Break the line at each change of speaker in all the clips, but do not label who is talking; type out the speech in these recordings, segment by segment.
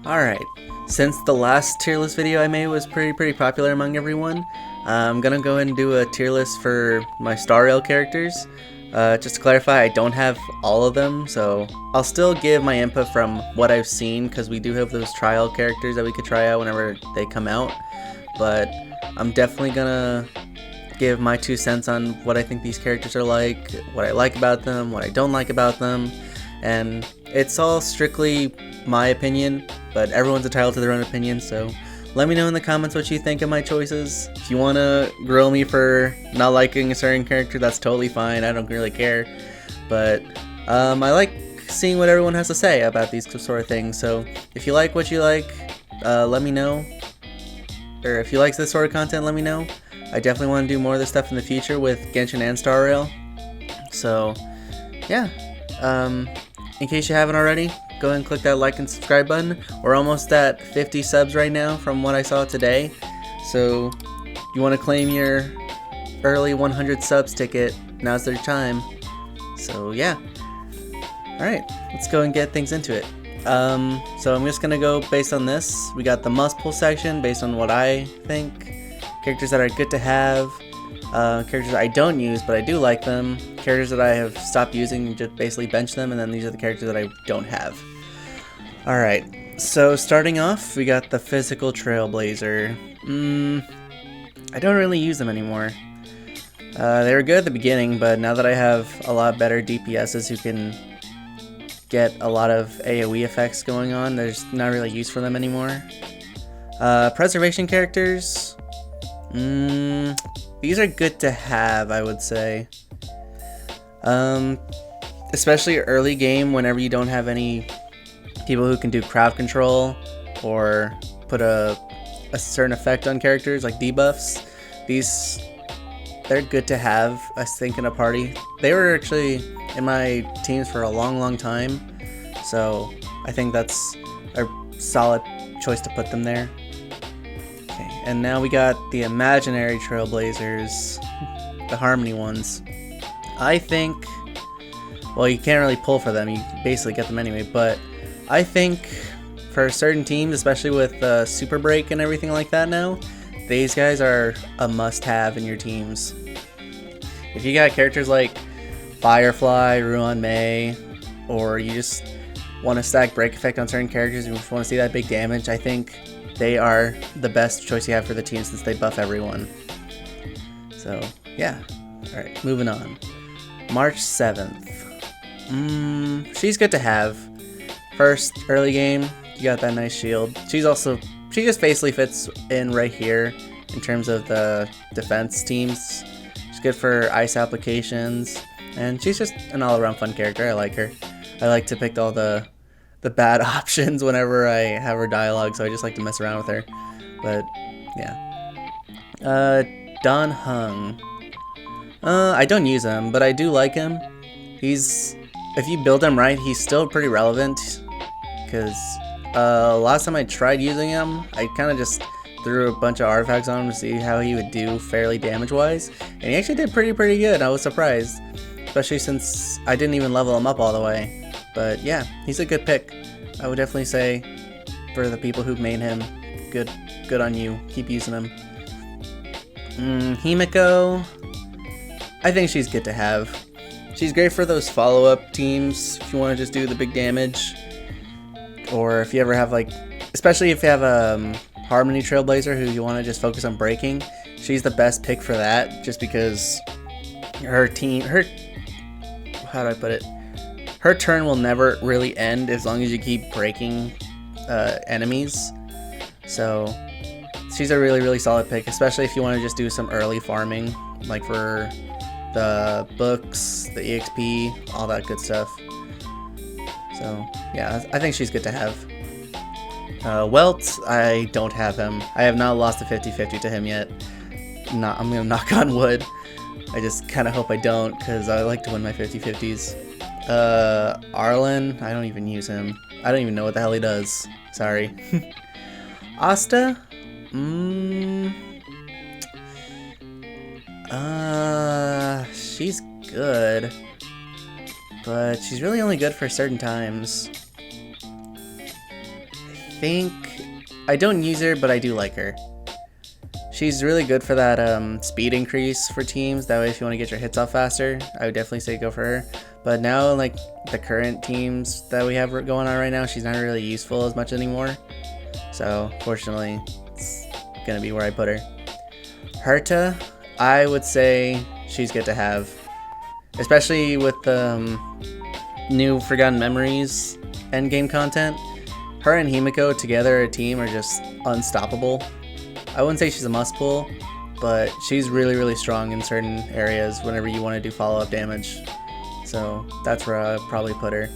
Alright, since the last tier list video I made was pretty popular among everyone, I'm gonna go ahead and do a tier list for my Star Rail characters. Just to clarify, I don't have all of them, so I'll still give my input from what I've seen, because we do have those trial characters that we could try out whenever they come out, but I'm definitely gonna give my 2 cents on what I think these characters are like, what I like about them, what I don't like about them, and it's all strictly my opinion, but everyone's entitled to their own opinion, so let me know in the comments what you think of my choices. If you want to grill me for not liking a certain character, that's totally fine, I don't really care, but I like seeing what everyone has to say about these sort of things, so if you like what you like, let me know, or if you like this sort of content, let me know. I definitely want to do more of this stuff in the future with Genshin and Star Rail. So, yeah. In case you haven't already, go ahead and click that like and subscribe button. We're almost at 50 subs right now from what I saw today. So, you want to claim your early 100 subs ticket, now's their time. So, yeah. Alright, let's go and get things into it. So I'm just going to go based on this. We got the must pull section based on what I think. Characters that are good to have, characters that I don't use but I do like them, characters that I have stopped using and just basically bench them, and then these are the characters that I don't have. Alright, so starting off, we got the Physical Trailblazer. I don't really use them anymore. They were good at the beginning, but now that I have a lot better DPSs who can get a lot of AoE effects going on, there's not really use for them anymore. Preservation characters, these are good to have, I would say. Especially early game, whenever you don't have any people who can do crowd control or put a certain effect on characters like debuffs. They're good to have, I think, in a party. They were actually in my teams for a long time, so I think that's a solid choice to put them there. Okay, and now we got the imaginary Trailblazers, the Harmony ones. I think, well, you can't really pull for them, you basically get them anyway, but I think for certain teams, especially with Super Break and everything like that now, these guys are a must-have in your teams. If you got characters like Firefly, Ruan-Mei, or you just want to stack break effect on certain characters and you just want to see that big damage, I think they are the best choice you have for the team since they buff everyone. So, yeah. Alright, moving on. March 7th. She's good to have. First, early game, you got that nice shield. She just basically fits in right here in terms of the defense teams. She's good for ice applications, and she's just an all-around fun character. I like her. I like to pick all the bad options whenever I have her dialogue, so I just like to mess around with her. But, yeah. Dan Heng. I don't use him, but I do like him. If you build him right, he's still pretty relevant, because last time I tried using him, I kind of just threw a bunch of artifacts on him to see how he would do fairly damage-wise, and he actually did pretty good. I was surprised, especially since I didn't even level him up all the way. But yeah, he's a good pick. I would definitely say, for the people who main him, good on you. Keep using him. Himeko, I think she's good to have. She's great for those follow-up teams if you want to just do the big damage. Or if you ever have, like, especially if you have a Harmony Trailblazer who you want to just focus on breaking, she's the best pick for that, just because her how do I put it? Her turn will never really end as long as you keep breaking enemies. So she's a really solid pick, especially if you want to just do some early farming, like for the books, the EXP, all that good stuff. So, yeah, I think she's good to have. Welt, I don't have him. I have not lost a 50-50 to him yet. I'm gonna knock on wood. I just kind of hope I don't, because I like to win my 50-50s. Arlen, I don't even use him. I don't even know what the hell he does. Sorry. Asta? She's good, but she's really only good for certain times. I think I don't use her, but I do like her. She's really good for that speed increase for teams. That way, if you want to get your hits off faster, I would definitely say go for her. But now, like the current teams that we have going on right now, she's not really useful as much anymore. So, fortunately, it's gonna be where I put her. Herta, I would say she's good to have, especially with the new Forgotten Memories endgame content. Her and Himiko together, a team, are just unstoppable. I wouldn't say she's a must pull, but she's really, really strong in certain areas whenever you want to do follow-up damage. So that's where I'd probably put her.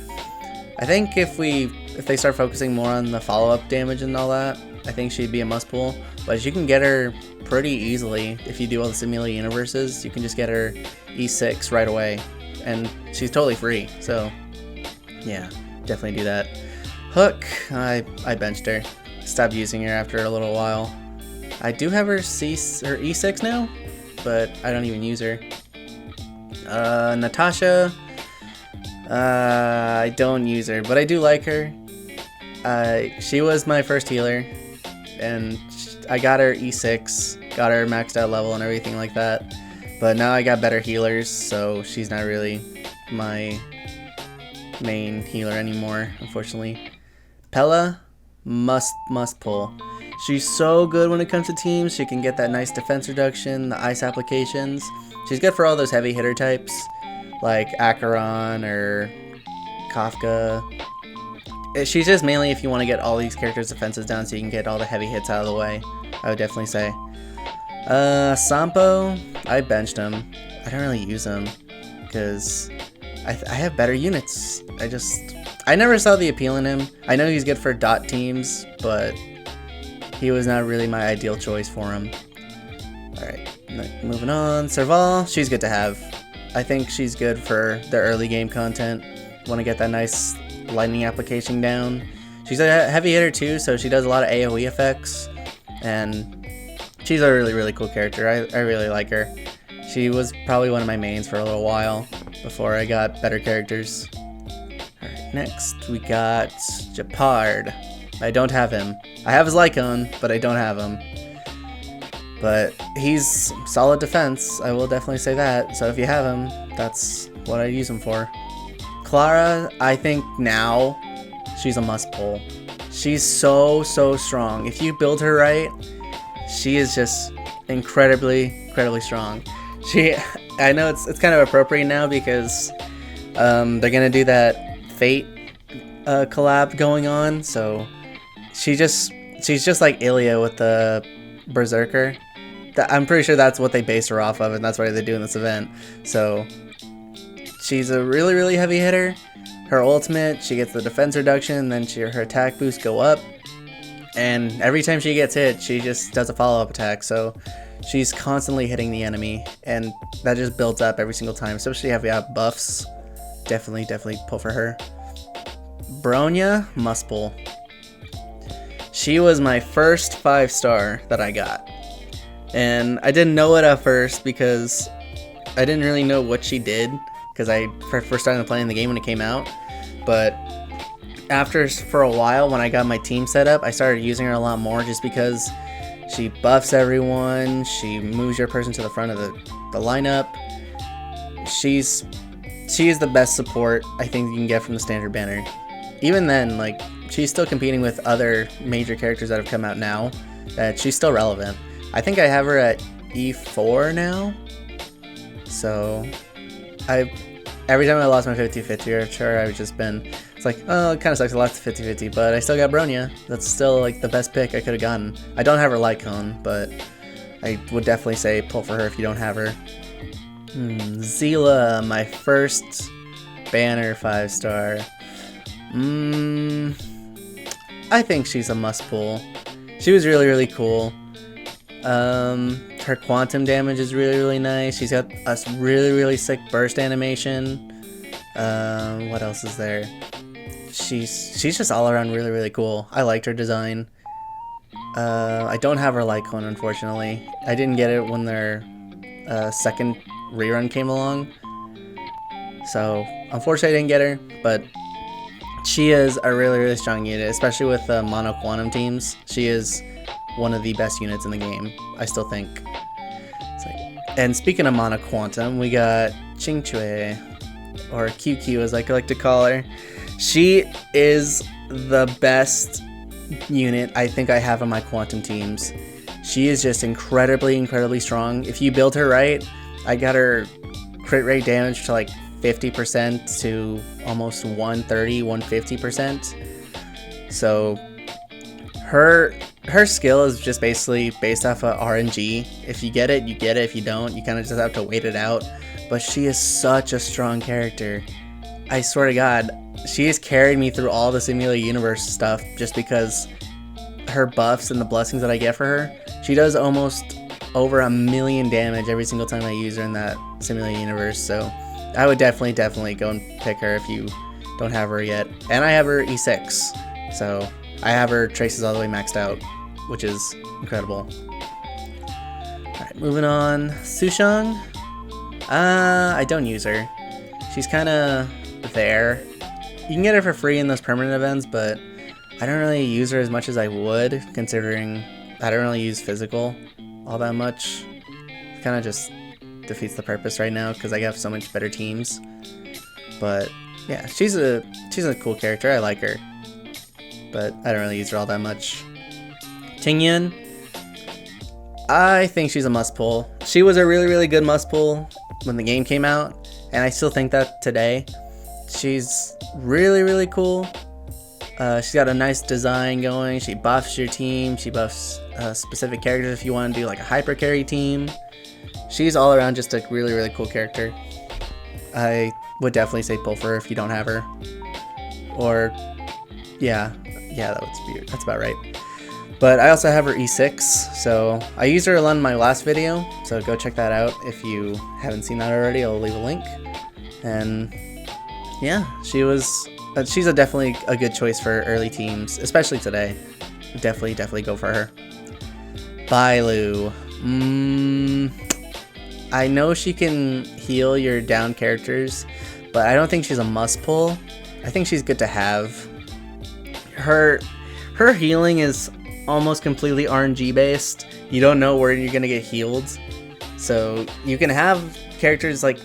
I think if they start focusing more on the follow-up damage and all that, I think she'd be a must pull. But you can get her pretty easily if you do all the Simulated Universes. You can just get her E6 right away, and she's totally free. So yeah, definitely do that. Hook, I benched her. Stopped using her after a little while. I do have her E6 now, but I don't even use her. Natasha, I don't use her, but I do like her. She was my first healer, and I got her E6, got her maxed out level and everything like that. But now I got better healers, so she's not really my main healer anymore, unfortunately. Pela, must pull. She's so good when it comes to teams. She can get that nice defense reduction, the ice applications. She's good for all those heavy hitter types, like Acheron or Kafka. She's just mainly if you want to get all these characters' defenses down so you can get all the heavy hits out of the way, I would definitely say. Sampo, I benched him. I don't really use him because I have better units. I never saw the appeal in him. I know he's good for dot teams, but he was not really my ideal choice for him. Alright, moving on. Serval, she's good to have. I think she's good for the early game content. Want to get that nice lightning application down. She's a heavy hitter too, so she does a lot of AoE effects. And she's a really, really cool character. I really like her. She was probably one of my mains for a little while before I got better characters. Alright, next we got Gepard. I don't have him. I have his Lycon, but I don't have him. But he's solid defense, I will definitely say that. So if you have him, that's what I use him for. Clara, I think now she's a must pull. She's so strong. If you build her right, she is just incredibly strong. I know it's kind of appropriate now because they're gonna do that Fate collab going on, so she's just like Ilya with the Berserker. I'm pretty sure that's what they base her off of, and that's why they're doing this event. So she's a really heavy hitter. Her ultimate, she gets the defense reduction, then her attack boost go up, and every time she gets hit, she just does a follow-up attack. So she's constantly hitting the enemy, and that just builds up every single time, especially if you have buffs. Definitely pull for her. Bronya, must pull. She was my first 5-star that I got. And I didn't know it at first because I didn't really know what she did because I first started playing the game when it came out. But for a while when I got my team set up, I started using her a lot more just because she buffs everyone, she moves your person to the front of the lineup. She is the best support I think you can get from the standard banner. Even then, like, she's still competing with other major characters that have come out now, that she's still relevant. I think I have her at E4 now, so every time I lost my 50-50 or I've just been, it's like, oh, it kind of sucks I lost the 50-50, but I still got Bronya. That's still like the best pick I could have gotten. I don't have her Lycon, but I would definitely say pull for her if you don't have her. Zila, my first banner 5-star. I think she's a must pull. She was really cool. Her quantum damage is really nice. She's got a really sick burst animation. What else is there? She's just all around really cool. I liked her design. I don't have her Lycon, unfortunately. I didn't get it when their second rerun came along. So, unfortunately I didn't get her, but she is a really, really strong unit, especially with the mono quantum teams. She is one of the best units in the game, I still think. And speaking of mono quantum, we got Qingque, or QQ as I like to call her. She is the best unit I think I have on my quantum teams. She is just incredibly strong. If you build her right, I got her crit rate damage to like 50% to almost 130, 150%. So her skill is just basically based off of RNG. If you get it, you get it. If you don't, you kind of just have to wait it out. But she is such a strong character. I swear to God, she has carried me through all the Simulated Universe stuff just because her buffs and the blessings that I get for her. She does almost over 1,000,000 damage every single time I use her in that Simulated Universe. So I would definitely go and pick her if you don't have her yet. And I have her E6. So I have her traces all the way maxed out, which is incredible. Alright, moving on. Sushang. I don't use her. She's kind of there. You can get her for free in those permanent events, but I don't really use her as much as I would, considering I don't really use physical all that much. It kind of just defeats the purpose right now because I have so much better teams. But yeah, she's a cool character. I like her, but I don't really use her all that much. Tingyun. I think she's a must pull. She was a really good must pull when the game came out, and I still think that today. She's really cool. She's got a nice design going. She buffs your team. She buffs specific characters if you want to do like a hyper carry team. She's all around just a really cool character. I would definitely say pull for her if you don't have her. Or yeah, that's about right. But I also have her E6, so I used her a lot in my last video, so go check that out if you haven't seen that already. I'll leave a link. And yeah, she's definitely a good choice for early teams, especially today. Definitely go for her. Bailu. I know she can heal your down characters, but I don't think she's a must pull. I think she's good to have. Her healing is almost completely RNG based. You don't know where you're gonna get healed, so you can have characters like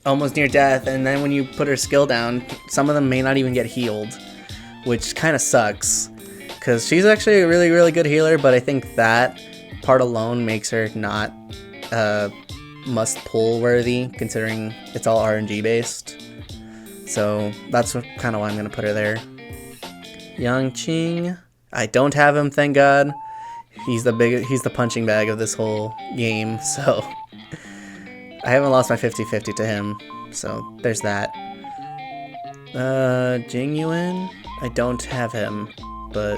almost near death, and then when you put her skill down, some of them may not even get healed, which kind of sucks because she's actually a really good healer. But I think that part alone makes her not must pull worthy, considering it's all RNG based. So that's kind of why I'm gonna put her there. Yanqing. I don't have him, thank God. He's the punching bag of this whole game, so I haven't lost my 50-50 to him, so there's that. Jingyuan, I don't have him, but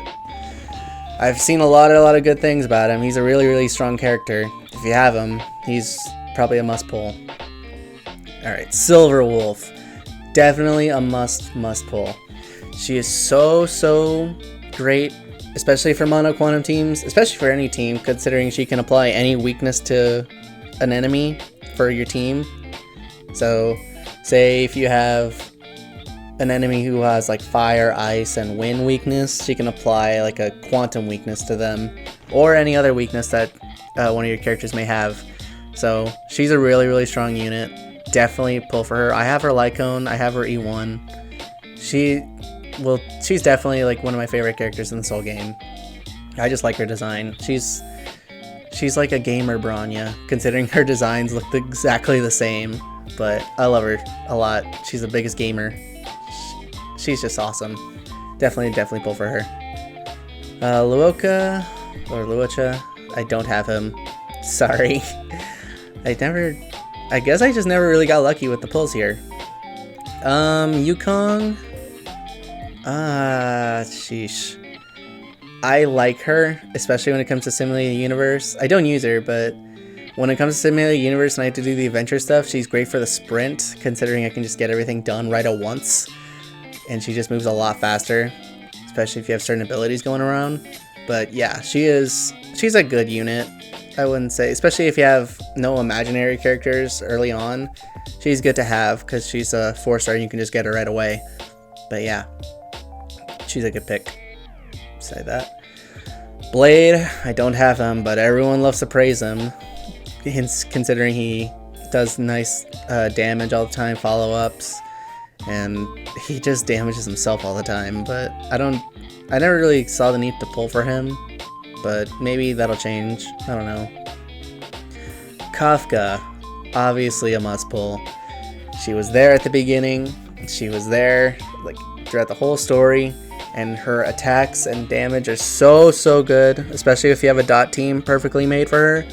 I've seen a lot of good things about him. He's a really strong character. If you have him, he's probably a must pull. Alright, Silver Wolf. Definitely a must pull. She is so great, especially for mono quantum teams, especially for any team, considering she can apply any weakness to an enemy for your team. So say if you have an enemy who has like fire, ice, and wind weakness, she can apply like a quantum weakness to them, or any other weakness that one of your characters may have. So she's a really strong unit. Definitely pull for her. I have her Lycone, I have her E1. She's definitely like one of my favorite characters in this whole game. I just like her design. She's like a gamer Bronya, considering her designs look exactly the same, but I love her a lot. She's the biggest gamer. She's just awesome. Definitely pull for her. Luocha, or Luocha, I don't have him. Sorry. I guess I just never really got lucky with the pulls here. Yukong. Sheesh. I like her, especially when it comes to Simulated Universe. I don't use her, but when it comes to Simulated Universe and I have to do the adventure stuff, she's great for the sprint, considering I can just get everything done right at once. And she just moves a lot faster, especially if you have certain abilities going around. But yeah, she's a good unit, I wouldn't say, especially if you have no imaginary characters early on. She's good to have, because she's a 4-star and you can just get her right away. But yeah. she's a good pick. Say that. Blade, I don't have him, but everyone loves to praise him, considering he does nice damage all the time, follow-ups, and he just damages himself all the time. But I never really saw the need to pull for him, but maybe that'll change. I don't know. Kafka, obviously a must pull. She was there at the beginning. She was there like throughout the whole story. And her attacks and damage are so good, especially if you have a dot team perfectly made for her.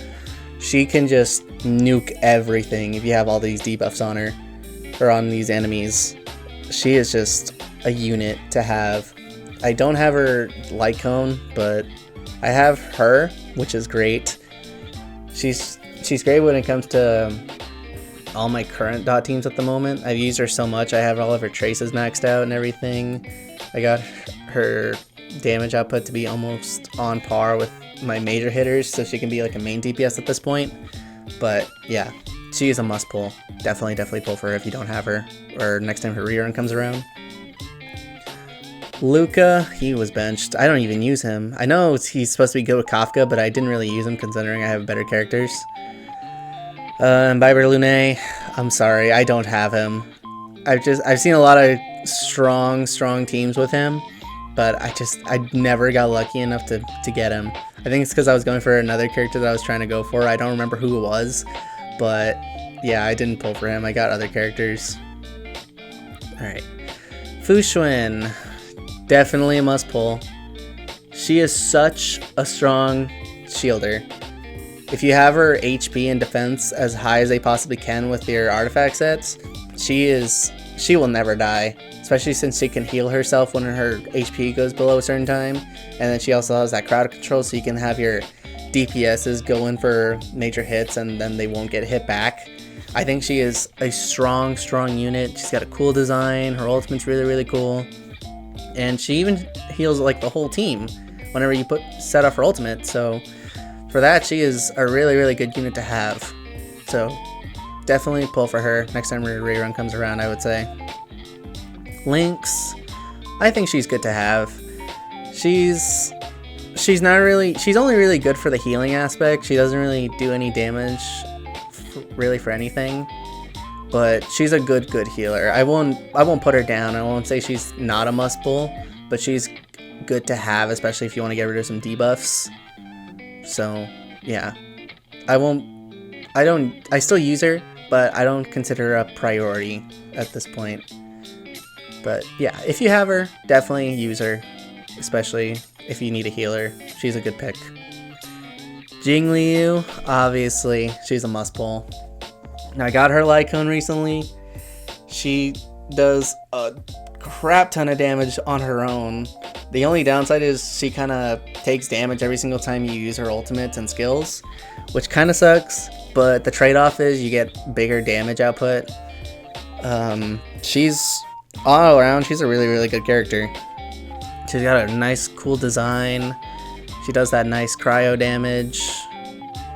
She can just nuke everything if you have all these debuffs on her, or on these enemies. She is just a unit to have. I don't have her light cone, but I have her, which is great. She's great when it comes to all my current dot teams at the moment. I've used her so much. I have all of her traces maxed out and everything. I got her damage output to be almost on par with my major hitters, so she can be like a main DPS at this point. But yeah, she is a must pull. Definitely pull for her if you don't have her, or next time her rerun comes around. Luca, he was benched. I don't even use him. I know he's supposed to be good with Kafka, but I didn't really use him considering I have better characters. And Biber Lune, I'm sorry, I don't have him. I've seen a lot of strong teams with him, but I never got lucky enough to get him. I think it's because I was going for another character that I was trying to go for. I don't remember who it was, but yeah, I didn't pull for him. I got other characters. Alright. Fu Xuan, definitely a must pull. She is such a strong shielder. If you have her HP and defense as high as they possibly can with your artifact sets, she will never die, especially since she can heal herself when her HP goes below a certain time. And then she also has that crowd control, so you can have your DPSs go in for major hits and then they won't get hit back. I think she is a strong unit. She's got a cool design. Her ultimate's really cool. And she even heals like the whole team whenever you set off her ultimate. So for that, she is a really good unit to have. So definitely pull for her next time her rerun comes around, I would say. Lynx, I think she's good to have. She's only really good for the healing aspect. She doesn't really do any damage really for anything, but she's a good healer. I won't put her down. I won't say she's not a must pull, but she's good to have, especially if you want to get rid of some debuffs. So yeah, I still use her, but I don't consider her a priority at this point. But yeah, if you have her, definitely use her, especially if you need a healer. She's a good pick. Jingliu, obviously, she's a must pull. Now, I got her Lycone recently. She does a crap ton of damage on her own. The only downside is she kind of takes damage every single time you use her ultimates and skills, which kind of sucks, but the trade-off is you get bigger damage output. She's all around, she's a really good character. She's got a nice cool design. She does that nice cryo damage,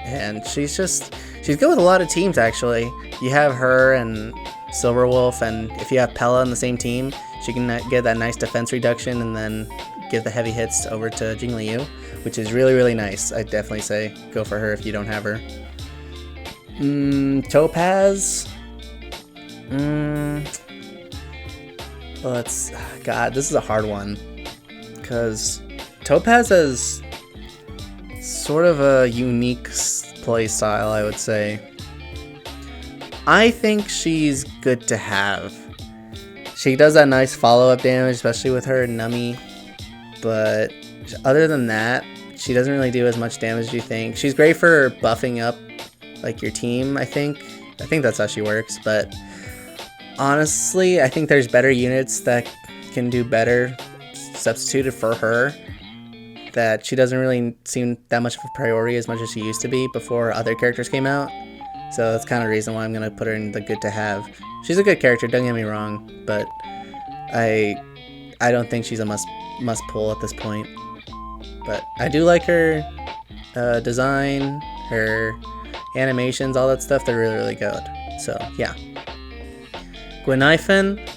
and she's good with a lot of teams actually. You have her and Silverwolf, and if you have Pella on the same team, she can get that nice defense reduction and then give the heavy hits over to Jingliu, which is really nice. I'd definitely say go for her if you don't have her. Topaz. God, this is a hard one, because Topaz has sort of a unique play style, I would say. I think she's good to have. She does that nice follow-up damage, especially with her Nummy, but other than that, she doesn't really do as much damage as you think. She's great for buffing up like your team, I think that's how she works, but honestly, I think there's better units that can do better substituted for her, that she doesn't really seem that much of a priority as much as she used to be before other characters came out. So that's kind of the reason why I'm going to put her in the good to have. She's a good character, don't get me wrong, but I don't think she's a must pull at this point. But I do like her design, her animations, all that stuff. They're really good. So yeah. Gwynaifen,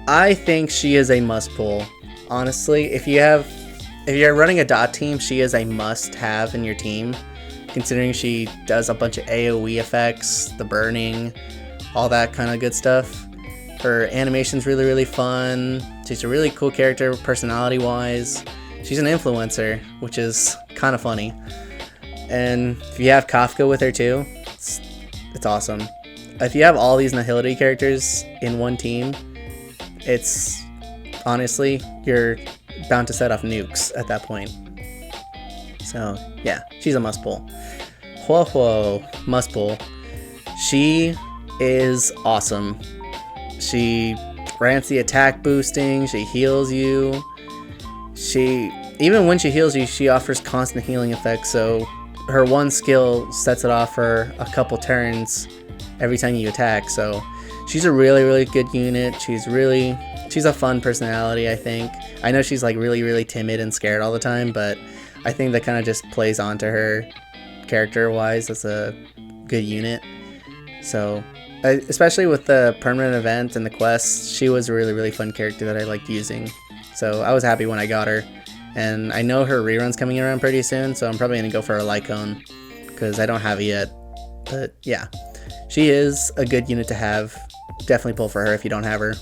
I think she is a must pull. honestly, if you're running a dot team, she is a must-have in your team, considering she does a bunch of AoE effects, the burning, all that kind of good stuff. Her animation's really, really fun. She's a really cool character personality-wise. She's an influencer, which is kind of funny. And if you have Kafka with her too, it's awesome. If you have all these Nihility characters in one team, it's honestly, you're bound to set off nukes at that point. So yeah, she's a must pull. Whoa, must pull. She is awesome. She grants the attack boosting, she heals you. Even when she heals you, she offers constant healing effects, so her one skill sets it off for a couple turns every time you attack. So she's a really, really good unit. She's a fun personality, I think. I know she's like really, really timid and scared all the time, but I think that kind of just plays onto her character-wise as a good unit. So especially with the permanent event and the quests, she was a really, really fun character that I liked using. So I was happy when I got her. And I know her rerun's coming around pretty soon, so I'm probably going to go for a Lycone, because I don't have it yet. But yeah, she is a good unit to have. Definitely pull for her if you don't have her.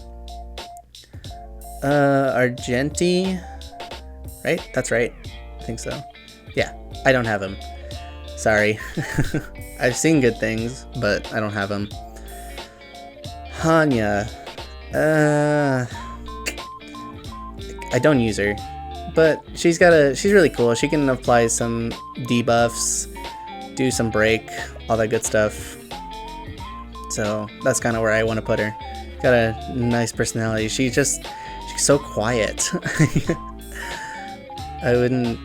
Argenti, right? That's right. I think so. Yeah, I don't have him. Sorry. I've seen good things, but I don't have him. Hanya. I don't use her, but she's really cool. She can apply some debuffs, do some break, all that good stuff. So that's kind of where I want to put her. Got a nice personality. She's so quiet. I wouldn't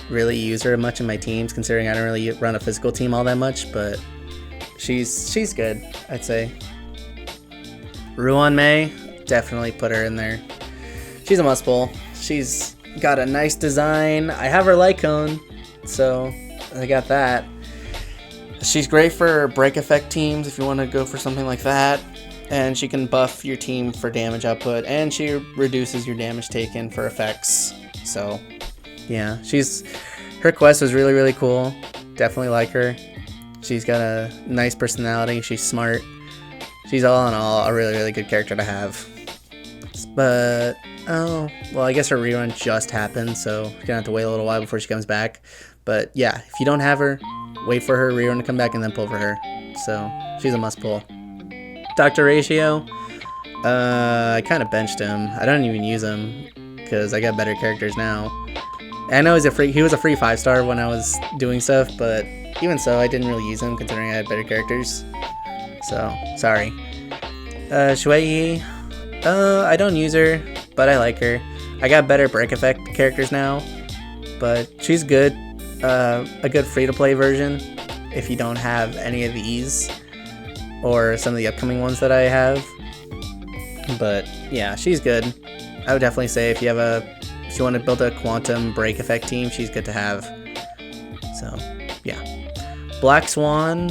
really use her much in my teams, considering I don't really run a physical team all that much, but she's good, I'd say. Ruan Mei, definitely put her in there. She's a must pull. She's got a nice design. I have her Lycone, so I got that. She's great for break effect teams if you want to go for something like that. And she can buff your team for damage output, and she reduces your damage taken for effects. So yeah, her quest was really, really cool. Definitely like her. She's got a nice personality. She's smart. She's all in all a really, really good character to have. But oh well, I guess her rerun just happened, so you're gonna have to wait a little while before she comes back. But yeah, if you don't have her, wait for her rerun to come back and then pull for her. So she's a must pull. Dr. Ratio, I kind of benched him. I don't even use him because I got better characters now. I know he was a free 5-star when I was doing stuff, but even so, I didn't really use him considering I had better characters. So sorry. Shuei, I don't use her, but I like her. I got better break effect characters now, but she's good. A good free-to-play version if you don't have any of these or some of the upcoming ones that I have. But yeah, she's good. I would definitely say if you want to build a quantum break effect team, she's good to have. So yeah. Black Swan,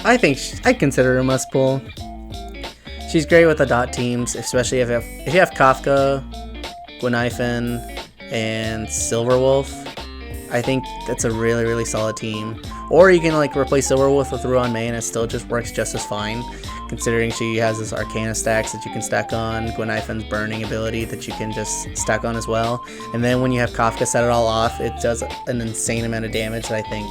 I consider her a must pull. She's great with the dot teams, especially if you have Kafka, Gwenaifen, and Silverwolf. I think that's a really, really solid team. Or you can like replace Silverwolf with Ruan Mei and it still just works just as fine, considering she has this Arcana stacks that you can stack on, Gwenaifen's burning ability that you can just stack on as well. And then when you have Kafka set it all off, it does an insane amount of damage that I think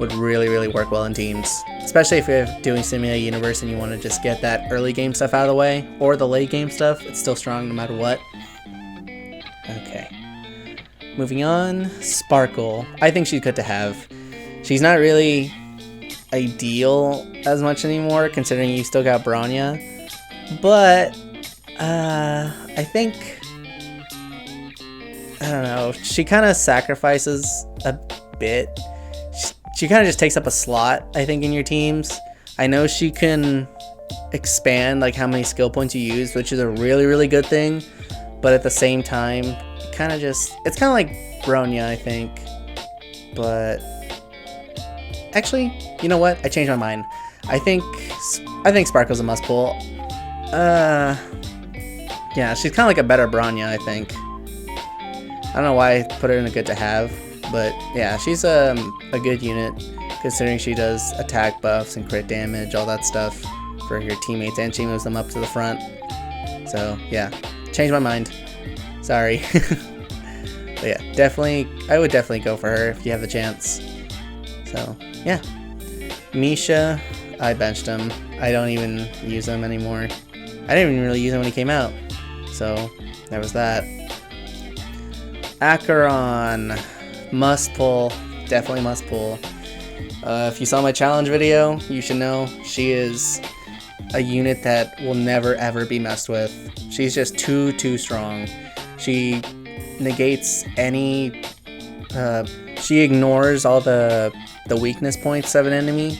would really, really work well in teams. Especially if you're doing Simulated Universe and you want to just get that early game stuff out of the way, or the late game stuff, it's still strong no matter what. Okay. Moving on, Sparkle. I think she's good to have. She's not really ideal as much anymore, considering you still got Bronya. But, I think, I don't know, she kind of sacrifices a bit. She kind of just takes up a slot, I think, in your teams. I know she can expand like how many skill points you use, which is a really, really good thing. But at the same time, it's kind of like Bronya, I think. But actually, you know what? I changed my mind. I think Sparkle's a must pull. Yeah, she's kind of like a better Bronya, I think. I don't know why I put her in a good to have, but yeah, she's a good unit considering she does attack buffs and crit damage, all that stuff for your teammates, and she moves them up to the front. So yeah, changed my mind. Sorry. But yeah, definitely, I would definitely go for her if you have the chance. So yeah, Misha, I benched him. I don't even use him anymore. I didn't even really use him when he came out. So there was that. Acheron, must pull, definitely must pull. If you saw my challenge video, you should know she is a unit that will never ever be messed with. She's just too strong. She negates any, she ignores all the weakness points of an enemy.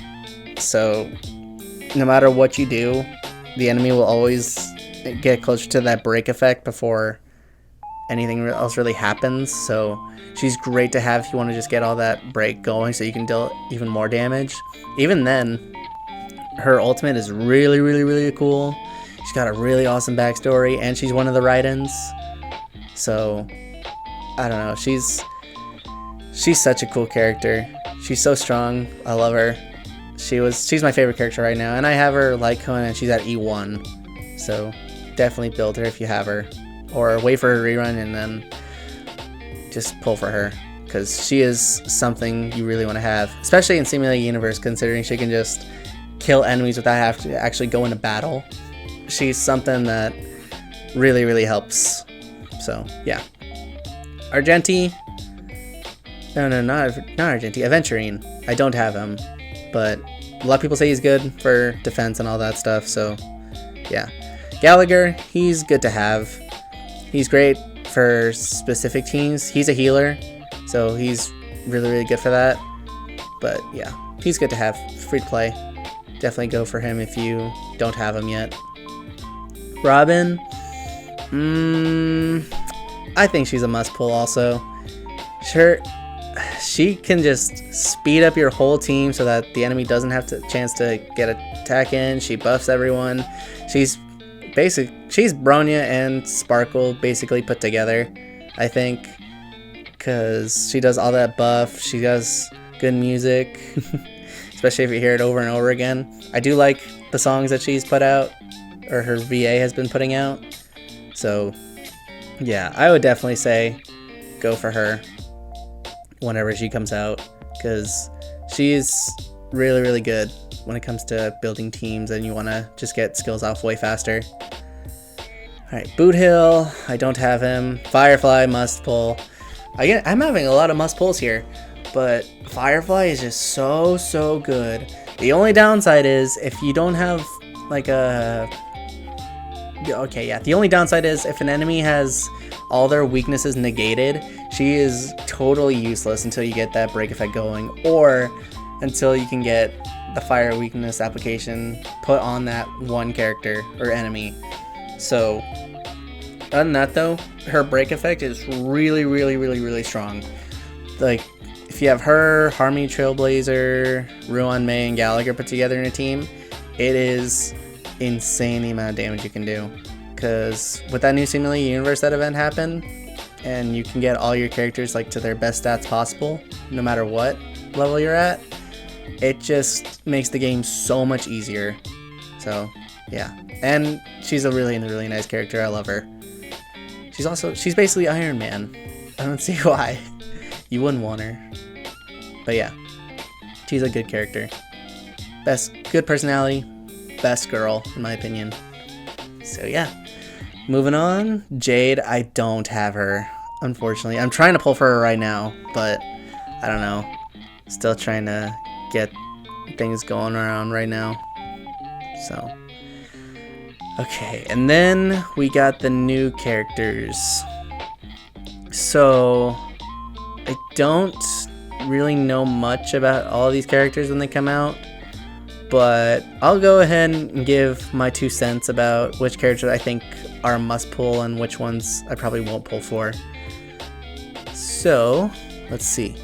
So no matter what you do, the enemy will always get closer to that break effect before anything else really happens. So she's great to have if you want to just get all that break going so you can deal even more damage. Even then, her ultimate is really cool. She's got a really awesome backstory, and she's one of the Raidens. So I don't know, she's such a cool character. She's so strong. I love her. She's my favorite character right now, and I have her like Conan, and she's at E1. So definitely build her if you have her, or wait for her rerun and then just pull for her, because she is something you really want to have, especially in Simulated Universe, considering she can just kill enemies without having to actually go into battle. She's something that really helps. So yeah, Argenti. No, not Argenti. Aventurine. I don't have him, but a lot of people say he's good for defense and all that stuff. So yeah, Gallagher. He's good to have. He's great for specific teams. He's a healer, so he's really good for that. But yeah, he's good to have. Free to play. Definitely go for him if you don't have him yet. Robin. I think she's a must pull also. Sure, she can just speed up your whole team so that the enemy doesn't have a chance to get an attack in. She buffs everyone. She's Bronya and Sparkle basically put together, I think, because she does all that buff. She does good music, especially if you hear it over and over again. I do like the songs that she's put out, or her VA has been putting out. So yeah, I would definitely say go for her whenever she comes out, because she's really good when it comes to building teams and you want to just get skills off way faster. Alright, Boot Hill, I don't have him. Firefly, must pull. Again, I'm having a lot of must pulls here, but Firefly is just so good. The only downside is if you don't have like a... Okay, yeah, the only downside is if an enemy has all their weaknesses negated, she is totally useless until you get that break effect going, or until you can get the fire weakness application put on that one character or enemy. So other than that though, her break effect is really strong. Like if you have her, Harmony Trailblazer, Ruan Mei, and Gallagher put together in a team, it is insane the amount of damage you can do. Because with that new Simulated Universe that event happened, and you can get all your characters like to their best stats possible, no matter what level you're at, it just makes the game so much easier. So yeah, and she's a really nice character. I love her. She's basically Iron Man. I don't see why you wouldn't want her. But yeah, she's a good character. Good personality, best girl in my opinion. So yeah, moving on. Jade, I don't have her, unfortunately. I'm trying to pull for her right now, but I don't know. Still trying to get things going around right now. So okay, and then we got the new characters. So I don't really know much about all of these characters when they come out, but I'll go ahead and give my 2 cents about which characters I think are a must pull and which ones I probably won't pull for. So let's see.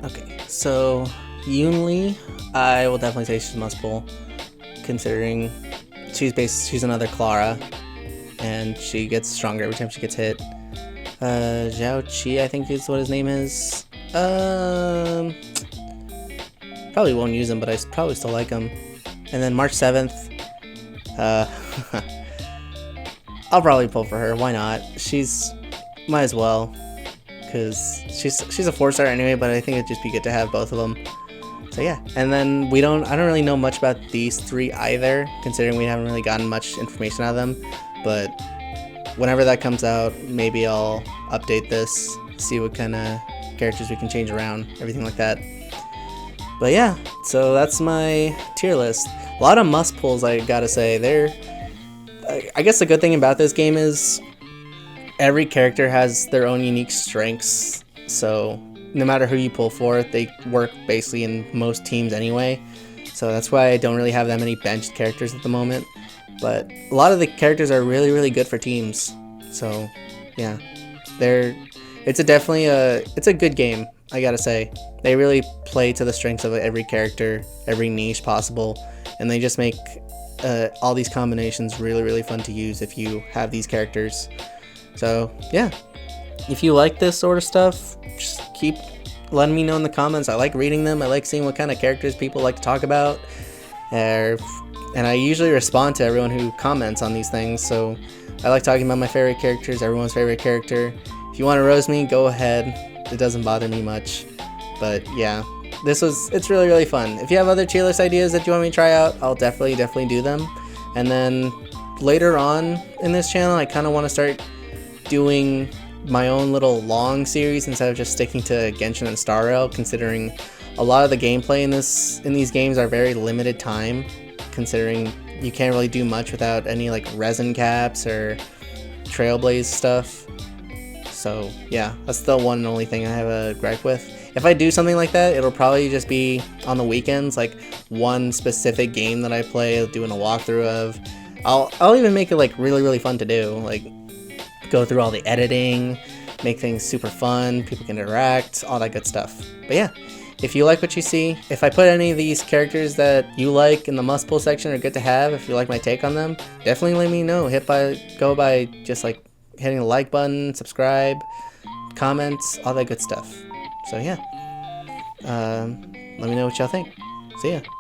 Okay, so Yunli, I will definitely say she's a must pull, considering she's another Clara, and she gets stronger every time she gets hit. Zhao Qi, I think is what his name is. Probably won't use him, but I probably still like him. And then March 7th, I'll probably pull for her. Why not? Might as well, because she's a 4-star anyway. But I think it'd just be good to have both of them. So yeah. And then I don't really know much about these 3 either, considering we haven't really gotten much information out of them. But whenever that comes out, maybe I'll update this, see what kind of characters we can change around, everything like that. But yeah, so that's my tier list. A lot of must pulls, I gotta say. I guess the good thing about this game is every character has their own unique strengths. So no matter who you pull for, they work basically in most teams anyway. So that's why I don't really have that many benched characters at the moment. But a lot of the characters are really, really good for teams. So yeah, it's a good game, I gotta say. They really play to the strengths of every character, every niche possible, and they just make all these combinations really, really fun to use if you have these characters. So yeah, if you like this sort of stuff, just keep letting me know in the comments. I like reading them. I like seeing what kind of characters people like to talk about. And I usually respond to everyone who comments on these things, so I like talking about my favorite characters, everyone's favorite character. If you want to roast me, go ahead. It doesn't bother me much. But yeah, it's really, really fun. If you have other tier list ideas that you want me to try out, I'll definitely do them. And then later on in this channel, I kind of want to start doing my own little long series instead of just sticking to Genshin and Star Rail, considering a lot of the gameplay in these games are very limited time, considering you can't really do much without any like resin caps or Trailblaze stuff. So yeah, that's the one and only thing I have a gripe with. If I do something like that, it'll probably just be on the weekends, like one specific game that I play, doing a walkthrough of. I'll even make it like really, really fun to do, like go through all the editing, make things super fun, people can interact, all that good stuff. But yeah, if you like what you see, if I put any of these characters that you like in the must pull section are good to have, if you like my take on them, definitely let me know. Go by just like hitting the like button, subscribe, comments, all that good stuff. So yeah, let me know what y'all think. See ya.